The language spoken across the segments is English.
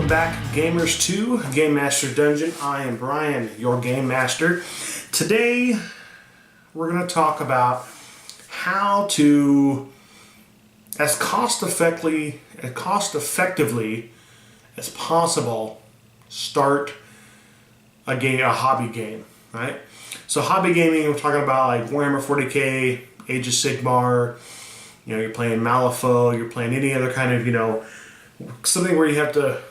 back, Gamers 2, Game Master Dungeon. I am Brian, your Game Master. Today, we're going to talk about how to, as cost effectively as possible, start a hobby game, right? So hobby gaming, we're talking about like Warhammer 40k, Age of Sigmar, you're playing Malifaux, you're playing any other kind of, something where you have to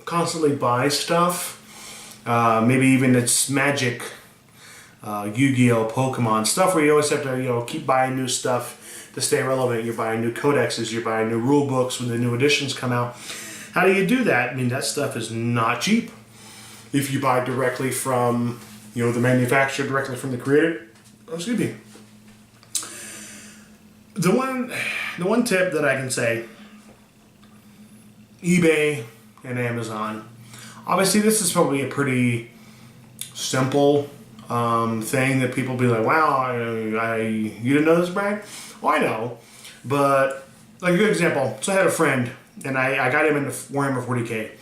constantly buy stuff. Maybe even it's Magic, Yu-Gi-Oh, Pokemon, stuff where you always have to, keep buying new stuff to stay relevant. You're buying new codexes, you're buying new rule books when the new editions come out. How do you do that? I mean, that stuff is not cheap. If you buy directly from, the manufacturer, directly from the creator. Excuse me. The one tip that I can say, eBay and Amazon. Obviously, this is probably a pretty simple thing that people be like, wow, you didn't know this, Brian? Well, I know, but like a good example. So I had a friend, and I got him into Warhammer 40k.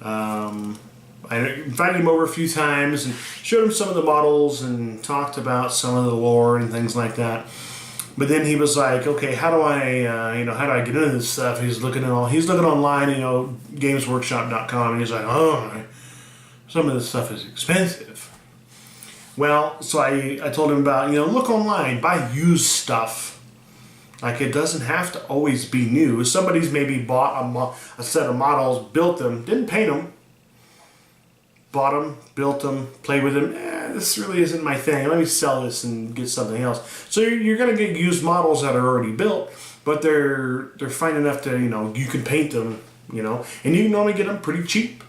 I invited him over a few times and showed him some of the models and talked about some of the lore and things like that. But then he was like, okay, how do I get into this stuff? He's looking online, gamesworkshop.com, and he's like, oh, some of this stuff is expensive. Well, so I told him about, look online, buy used stuff. Like, it doesn't have to always be new. Somebody's maybe bought a set of models, built them, didn't paint them, bought them, built them, played with them. This really isn't my thing. Let me sell this and get something else. So you're going to get used models that are already built, but they're fine enough to, you can paint them, and you can only get them pretty cheap.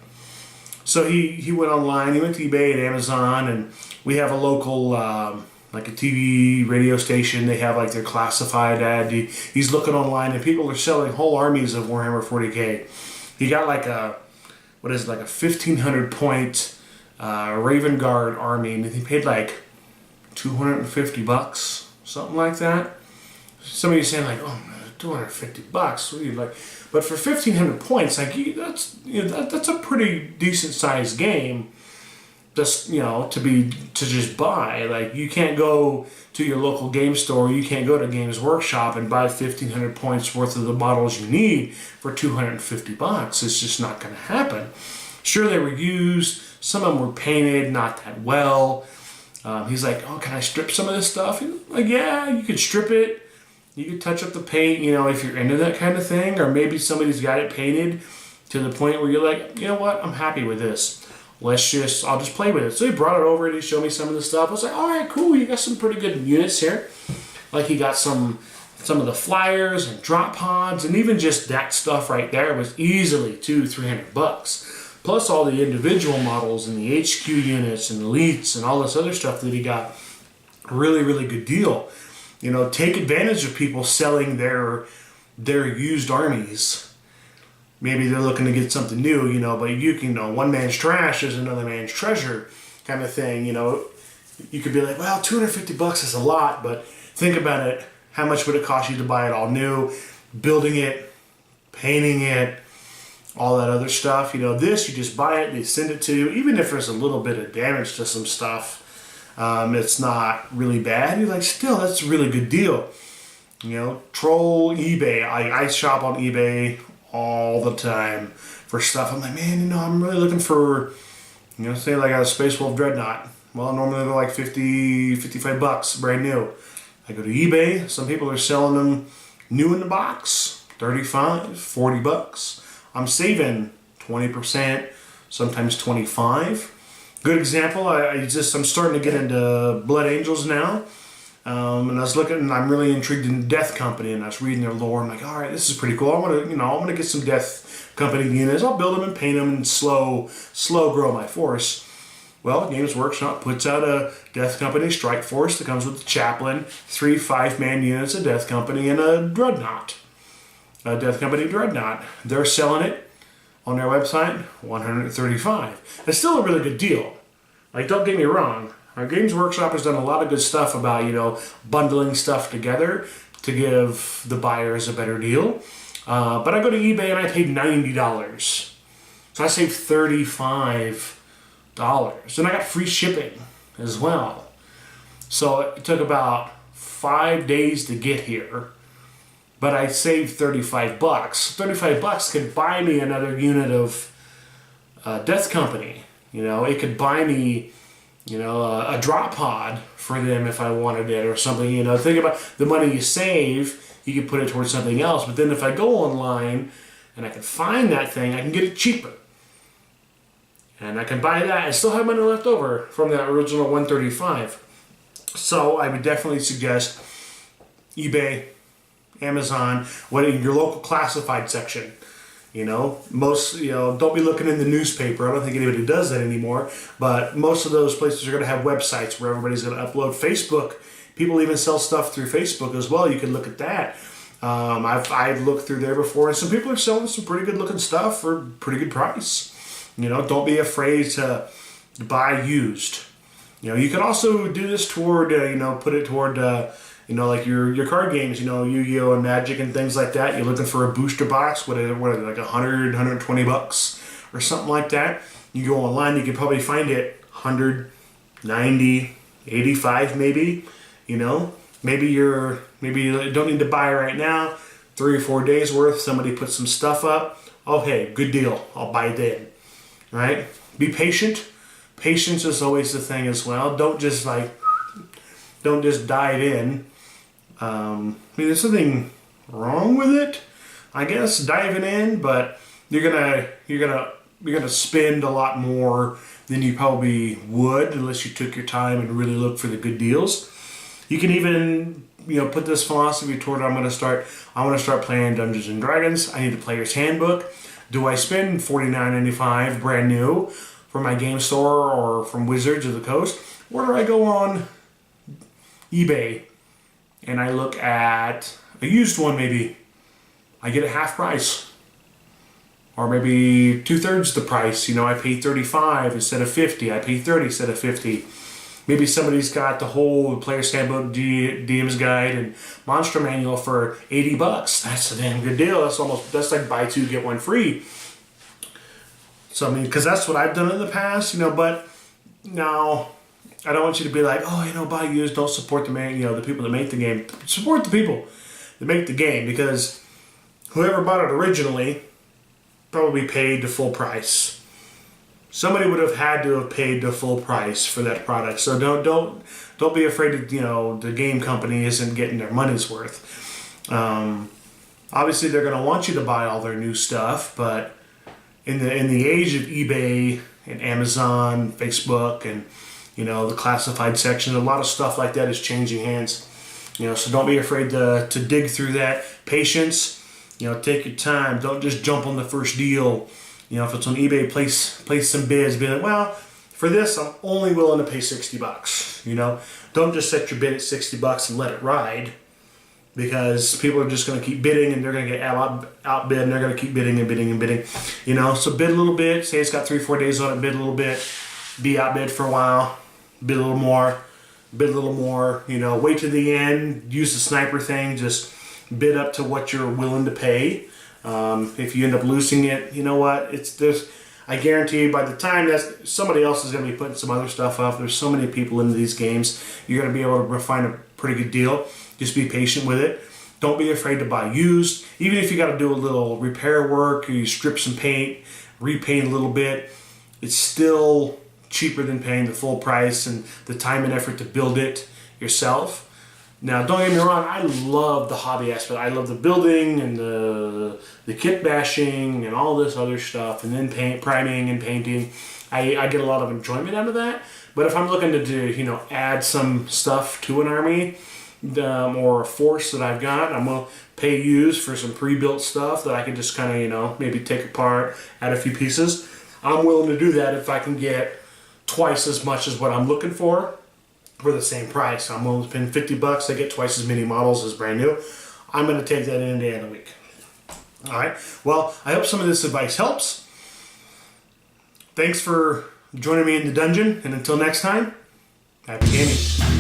So he went online, he went to eBay and Amazon, and we have a local, like a TV radio station. They have like their classified ad. He's looking online, and people are selling whole armies of Warhammer 40k. He got like a 1,500 point Raven Guard army, and he paid like $250, something like that. Some of you saying like, oh, $250. What do you like? But for 1,500 points, like that's a pretty decent sized game. Just to just buy. Like, you can't go to your local game store. You can't go to Games Workshop and buy 1,500 points worth of the models you need for $250. It's just not going to happen. Sure, they were used. Some of them were painted not that well. He's like, oh, can I strip some of this stuff? Like, yeah, you could strip it. You could touch up the paint, if you're into that kind of thing. Or maybe somebody's got it painted to the point where you're like, you know what, I'm happy with this. I'll just play with it. So he brought it over and he showed me some of the stuff. I was like, all right, cool. You got some pretty good units here. Like, he got some of the flyers and drop pods, and even just that stuff right there was easily $200-300. Plus all the individual models and the HQ units and elites and all this other stuff that he got. Really, really good deal. Take advantage of people selling their used armies. Maybe they're looking to get something new, but one man's trash is another man's treasure kind of thing. You could be like, well, $250 is a lot, but think about it. How much would it cost you to buy it all new, building it, painting it, all that other stuff? This, you just buy it, they send it to you. Even if there's a little bit of damage to some stuff, it's not really bad. You're like, still, that's a really good deal. Troll eBay. I shop on eBay all the time for stuff. I'm like, man, I'm really looking for, say like a Space Wolf Dreadnought. Well, normally they're like $50-55 brand new. I go to eBay. Some people are selling them new in the box, $35-40. I'm saving 20%, sometimes 25%. Good example. I'm starting to get into Blood Angels now. And I was looking, and I'm really intrigued in Death Company, and I was reading their lore. I'm like, all right, this is pretty cool. I want to get some Death Company units. I'll build them and paint them and slow grow my force. Well, Games Workshop puts out a Death Company Strike Force that comes with the Chaplain, 3 5-man units of Death Company, and a Dreadnought. A Death Company Dreadnought. They're selling it on their website, $135. It's still a really good deal. Like, don't get me wrong. Our Games Workshop has done a lot of good stuff about, bundling stuff together to give the buyers a better deal. But I go to eBay and I paid $90 So I saved $35. And I got free shipping as well. So it took about 5 days to get here, but I saved $35. $35 could buy me another unit of Death Company. You know, it could buy me, you know, a drop pod for them if I wanted it or something. You know, think about the money you save. You can put it towards something else. But then if I go online and I can find that thing, I can get it cheaper. And I can buy that and still have money left over from that original $135. So I would definitely suggest eBay, Amazon, what in your local classified section. You know, don't be looking in the newspaper. I don't think anybody does that anymore. But most of those places are going to have websites where everybody's going to upload. Facebook, people even sell stuff through Facebook as well. You can look at that. I've looked through there before, and some people are selling some pretty good looking stuff for a pretty good price. You know, don't be afraid to buy used. You know, you can also do this toward, put it toward, like your card games, you know, Yu-Gi-Oh! And Magic and things like that. You're looking for a booster box, what are they, like $100, $120 or something like that. You go online, you can probably find it $100, $90, $85 maybe. You know, maybe you don't need to buy right now. 3 or 4 days worth. Somebody put some stuff up. Oh, hey, good deal. I'll buy it then. Right? Be patient. Patience is always the thing as well. Don't just dive in. There's something wrong with it, I guess, diving in, but you're gonna spend a lot more than you probably would unless you took your time and really looked for the good deals. You can even, put this philosophy toward I want to start playing Dungeons and Dragons. I need a player's handbook. Do I spend $49.95 brand new from my game store or from Wizards of the Coast? Or do I go on eBay and I look at a used one maybe? I get it half price. Or maybe 2/3 the price. I pay $35 instead of $50. I pay $30 instead of $50. Maybe somebody's got the whole Player's Handbook, DM's Guide, and Monster Manual for $80. That's a damn good deal. That's like buy two, get one free. So, because that's what I've done in the past, but now I don't want you to be like, buy used, don't support the people that make the game. Support the people that make the game, because whoever bought it originally probably paid the full price. Somebody would have had to have paid the full price for that product. So don't be afraid that the game company isn't getting their money's worth. Obviously, they're going to want you to buy all their new stuff, but in the age of eBay and Amazon, Facebook, and the classified section, a lot of stuff like that is changing hands. So don't be afraid to dig through that. Patience. Take your time. Don't just jump on the first deal. If it's on eBay, place some bids. Be like, well, for this, I'm only willing to pay $60. Don't just set your bid at $60 and let it ride, because people are just going to keep bidding and they're going to get outbid and they're going to keep bidding and bidding and bidding. So bid a little bit. Say it's got 3 or 4 days on it. Bid a little bit. Be outbid for a while. Bid a little more. Bid a little more. Wait to the end. Use the sniper thing. Just bid up to what you're willing to pay. If you end up losing it, you know what? I guarantee you by the time that somebody else is going to be putting some other stuff up, there's so many people into these games, you're going to be able to find a pretty good deal. Just be patient with it. Don't be afraid to buy used. Even if you got to do a little repair work, or you strip some paint, repaint a little bit, it's still cheaper than paying the full price and the time and effort to build it yourself. Now, don't get me wrong, I love the hobby aspect. I love the building and the kit bashing and all this other stuff, and then priming and painting. I get a lot of enjoyment out of that. But if I'm looking to add some stuff to an army or a force that I've got, I'm going to pay used for some pre-built stuff that I can just kind of, maybe take apart, add a few pieces. I'm willing to do that if I can get twice as much as what I'm looking for the same price. I'm willing to spend $50. I get twice as many models as brand new. I'm going to take that any day of the week. All right. Well, I hope some of this advice helps. Thanks for joining me in the dungeon, and until next time, happy gaming.